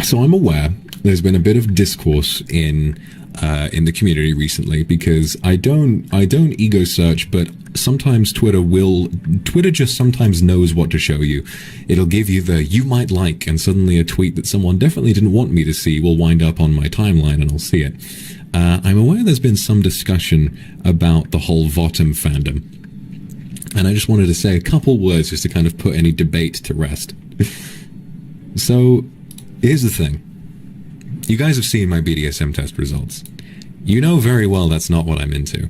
So I'm aware there's been a bit of discourse in the community recently, because I don't ego search, but sometimes Twitter just sometimes knows what to show you. It'll give you the "you might like," and suddenly a tweet that someone definitely didn't want me to see will wind up on my timeline and I'll see it. I'm aware there's been some discussion about the whole vottom fandom, and I just wanted to say a couple words just to kind of put any debate to rest. So here's the thing. You guys have seen my BDSM test results. You know very well that's not what I'm into.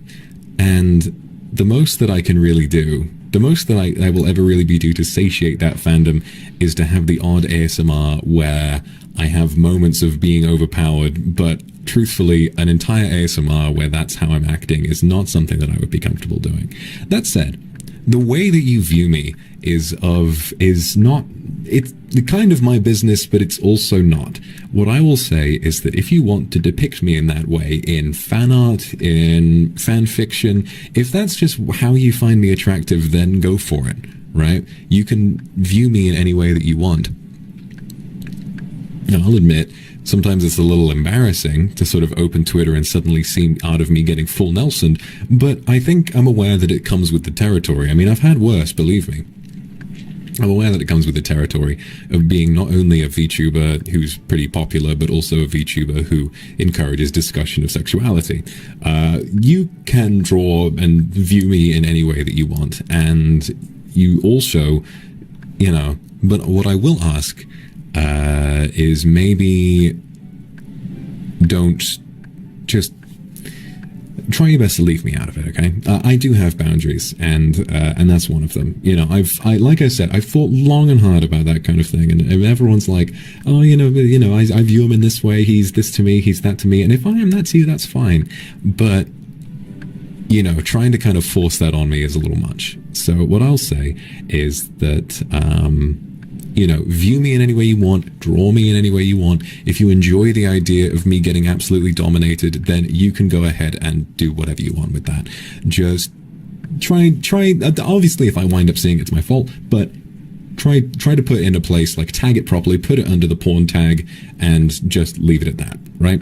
And the most that I can really do, the most that I will ever really be do to satiate that fandom, is to have the odd ASMR where I have moments of being overpowered, but truthfully, an entire ASMR where that's how I'm acting is not something that I would be comfortable doing. That said, the way that you view me is not, it's kind of my business, but it's also not. What I will say is that if you want to depict me in that way, in fan art, in fan fiction, if that's just how you find me attractive, then go for it, right? You can view me in any way that you want. Now, I'll admit, sometimes it's a little embarrassing to sort of open Twitter and suddenly see out of me getting full Nelson, but I think I'm aware that it comes with the territory. I mean, I've had worse, believe me. I'm aware that it comes with the territory of being not only a VTuber who's pretty popular, but also a VTuber who encourages discussion of sexuality. You can draw and view me in any way that you want, and you also, you know, but what I will ask is maybe don't just try your best to leave me out of it, okay? I do have boundaries, and that's one of them. You know, like I said, I've thought long and hard about that kind of thing, and everyone's like, oh, I view him in this way. He's this to me, he's that to me, and if I am that to you, that's fine. But you know, trying to kind of force that on me is a little much. So what I'll say is that, you know, view me in any way you want, draw me in any way you want. If you enjoy the idea of me getting absolutely dominated, then you can go ahead and do whatever you want with that. Just try, obviously if I wind up seeing it's my fault, but try to put it in a place, like tag it properly, put it under the porn tag, and just leave it at that, right?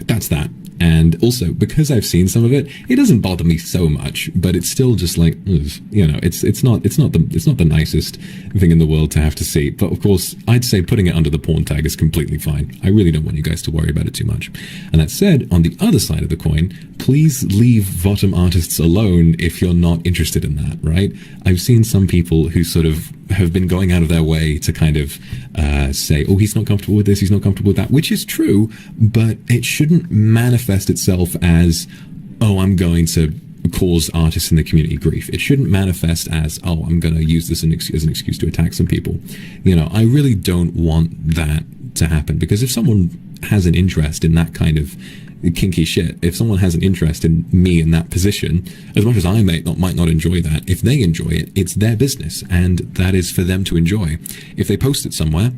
That's that. And also, because I've seen some of it, it doesn't bother me so much, but it's still just like, you know, it's not the nicest thing in the world to have to see. But of course, I'd say putting it under the porn tag is completely fine. I really don't want you guys to worry about it too much. And that said, on the other side of the coin, please leave vottom artists alone if you're not interested in that, right? I've seen some people who sort of have been going out of their way to kind of say, oh, he's not comfortable with this, he's not comfortable with that, which is true, but it shouldn't manifest itself as, oh, I'm going to cause artists in the community grief. It shouldn't manifest as, oh, I'm going to use this as an excuse to attack some people. You know, I really don't want that to happen, because if someone has an interest in that kind of kinky shit, if someone has an interest in me in that position, as much as I might not enjoy that, if they enjoy it, it's their business, and that is for them to enjoy. If they post it somewhere,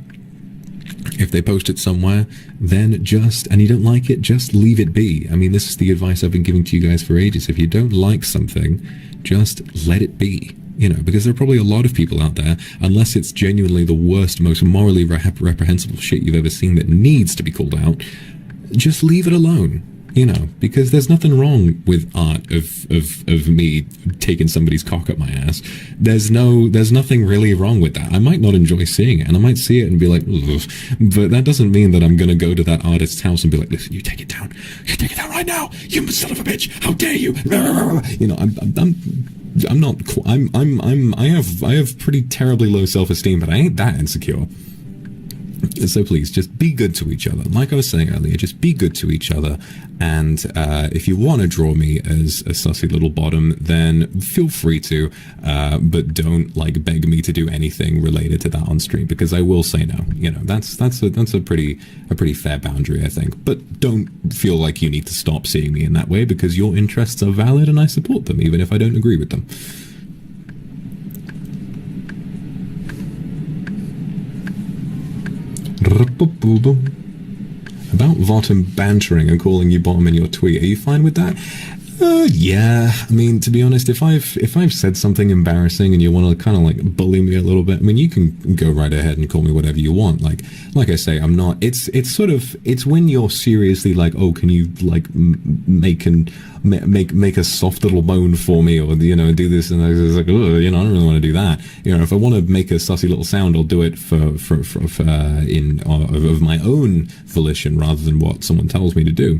then just, and you don't like it, just leave it be. I mean, this is the advice I've been giving to you guys for ages. If you don't like something, just let it be. You know, because there are probably a lot of people out there, unless it's genuinely the worst, most morally reprehensible shit you've ever seen that needs to be called out, just leave it alone, you know, because there's nothing wrong with art of me taking somebody's cock up my ass. There's nothing really wrong with that. I might not enjoy seeing it, and I might see it and be like, ugh, but that doesn't mean that I'm going to go to that artist's house and be like, listen, you take it down right now, you son of a bitch, how dare you? You know, I have pretty terribly low self-esteem, but I ain't that insecure. So please, just be good to each other. Like I was saying earlier, just be good to each other. And if you want to draw me as a sussy little bottom, then feel free to, but don't like beg me to do anything related to that on stream, because I will say no. You know, that's a pretty fair boundary, I think. But don't feel like you need to stop seeing me in that way, because your interests are valid and I support them, even if I don't agree with them. About Vottom bantering and calling you bottom in your tweet, are you fine with that? Yeah. I mean, to be honest, if I've said something embarrassing and you want to kind of like bully me a little bit, I mean, you can go right ahead and call me whatever you want. Like I say, I'm not. It's sort of, it's when you're seriously like, oh, can you like make a soft little moan for me, or do this, and I was like, oh, I don't really want to do that. If I want to make a sussy little sound, I'll do it of my own volition rather than what someone tells me to do.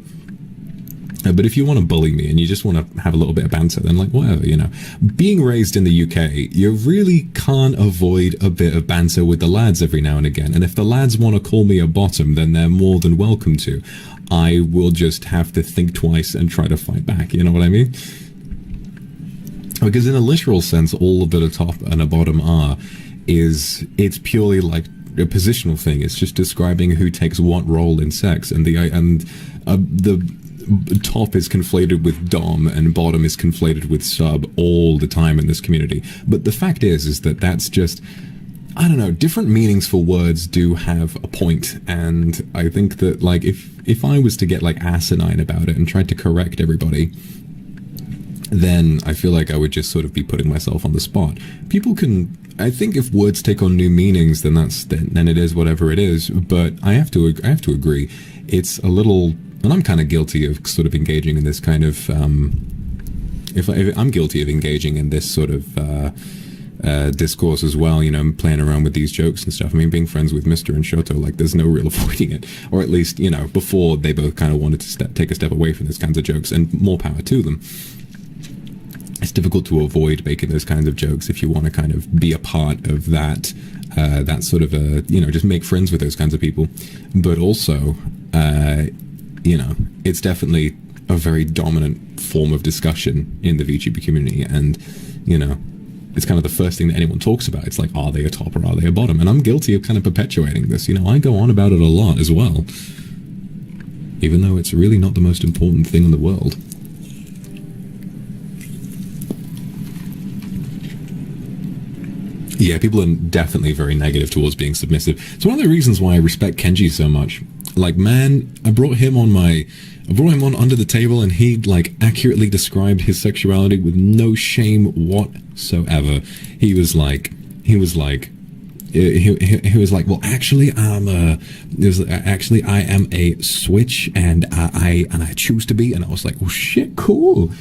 But if you want to bully me and you just want to have a little bit of banter, then like whatever, Being raised in the UK, you really can't avoid a bit of banter with the lads every now and again. And if the lads want to call me a bottom, then they're more than welcome to. I will just have to think twice and try to fight back, you know what I mean? Because in a literal sense, all that a top and a bottom are it's purely like a positional thing. It's just describing who takes what role in sex, and the top is conflated with dom and bottom is conflated with sub all the time in this community. But the fact is that that's just, I don't know, different meanings for words do have a point. And I think that like if I was to get like asinine about it and tried to correct everybody, then I feel like I would just sort of be putting myself on the spot. People can, I think if words take on new meanings, then then it is whatever it is. But I have to agree, it's a little. And I'm kind of guilty of sort of engaging in this kind of, if I'm guilty of engaging in this sort of discourse as well, playing around with these jokes and stuff. I mean, being friends with Mr. and Shoto, like there's no real avoiding it. Or at least, before they both kind of wanted to take a step away from those kinds of jokes, and more power to them. It's difficult to avoid making those kinds of jokes if you want to kind of be a part of that sort of, just make friends with those kinds of people. But also, it's definitely a very dominant form of discussion in the VTuber community, and it's kind of the first thing that anyone talks about. It's like, are they a top or are they a bottom? And I'm guilty of kind of perpetuating this. I go on about it a lot as well, even though it's really not the most important thing in the world. Yeah, people are definitely very negative towards being submissive. It's one of the reasons why I respect Kenji so much. Like, man, I brought him on under the table, and he like accurately described his sexuality with no shame whatsoever. He was like, well, actually, I am a switch, and I choose to be. And I was like, well, shit, cool.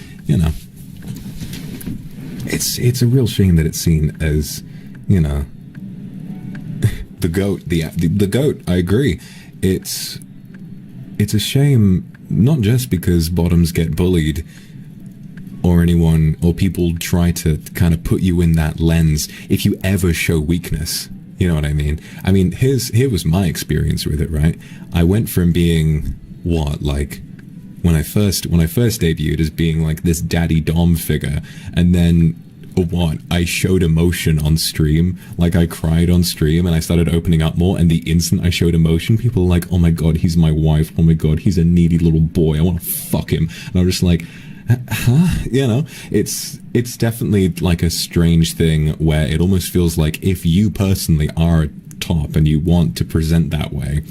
It's a real shame that it's seen as, the goat. The goat. I agree. It's a shame, not just because bottoms get bullied or people try to kind of put you in that lens if you ever show weakness. You know what I mean? I mean, here was my experience with it, right? I went from being when I first debuted as being like this daddy dom figure, and then I showed emotion on stream. Like, I cried on stream and I started opening up more, and the instant I showed emotion, people were like, oh my god, he's my wife, oh my god, he's a needy little boy, I want to fuck him. And I'm just like, huh? It's definitely like a strange thing where it almost feels like if you personally are a top and you want to present that way,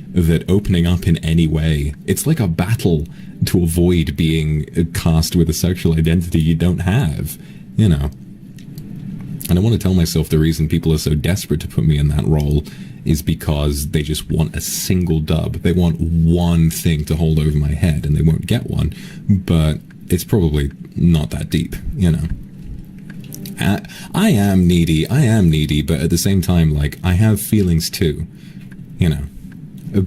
that opening up in any way, it's like a battle to avoid being cast with a sexual identity you don't have. And I want to tell myself the reason people are so desperate to put me in that role is because they just want a single dub. They want one thing to hold over my head, and they won't get one. But it's probably not that deep, I am needy, but at the same time, like, I have feelings too,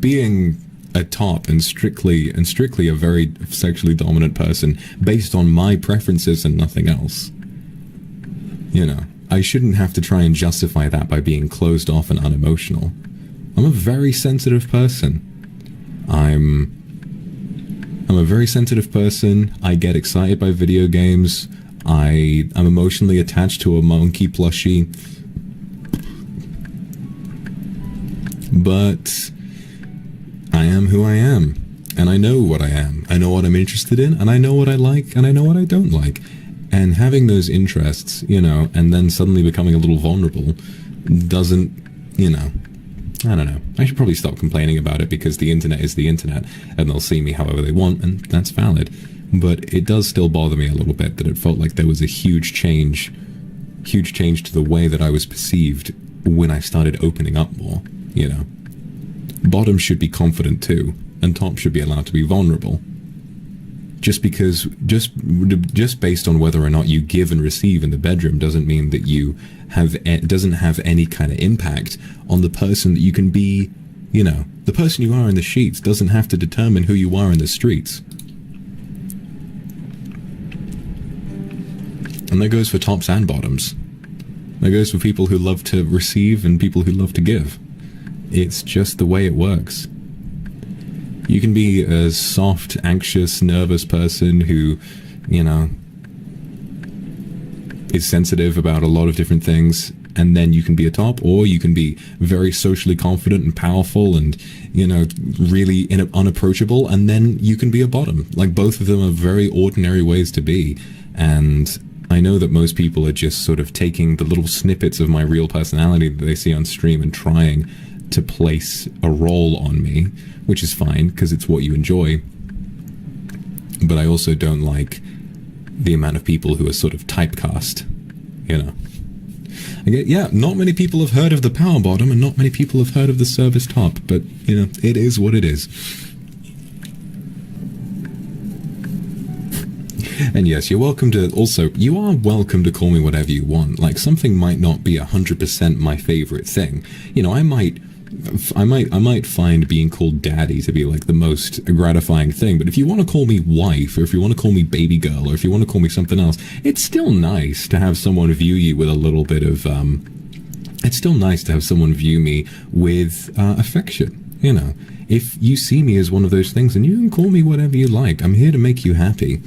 Being a top and strictly a very sexually dominant person based on my preferences and nothing else. I shouldn't have to try and justify that by being closed off and unemotional. I'm a very sensitive person. I'm a very sensitive person. I get excited by video games. I'm emotionally attached to a monkey plushie. But I am who I am. And I know what I am. I know what I'm interested in, and I know what I like, and I know what I don't like. And having those interests, and then suddenly becoming a little vulnerable doesn't, I don't know. I should probably stop complaining about it, because the internet is the internet, and they'll see me however they want, and that's valid. But it does still bother me a little bit that it felt like there was a huge change to the way that I was perceived when I started opening up more, you know. Bottoms should be confident too, and tops should be allowed to be vulnerable. Just based on whether or not you give and receive in the bedroom doesn't mean that doesn't have any kind of impact on the person that you can be, you know. The person you are in the sheets doesn't have to determine who you are in the streets. And that goes for tops and bottoms. That goes for people who love to receive and people who love to give. It's just the way it works. You can be a soft, anxious, nervous person who, you know, is sensitive about a lot of different things, and then you can be a top, or you can be very socially confident and powerful and, you know, really unapproachable, and then you can be a bottom. Like, both of them are very ordinary ways to be, and I know that most people are just sort of taking the little snippets of my real personality that they see on stream and trying to place a role on me, which is fine because it's what you enjoy. But I also don't like the amount of people who are sort of typecast, you know. Not many people have heard of the power bottom and not many people have heard of the service top, but, you know, it is what it is. And yes, you are welcome to call me whatever you want. Like, something might not be 100% my favorite thing. You know, I might find being called daddy to be like the most gratifying thing, but if you want to call me wife, or if you want to call me baby girl, or if you want to call me something else, it's still nice to have someone view you with a little bit of, it's still nice to have someone view me with affection, you know. If you see me as one of those things, then you can call me whatever you like. I'm here to make you happy.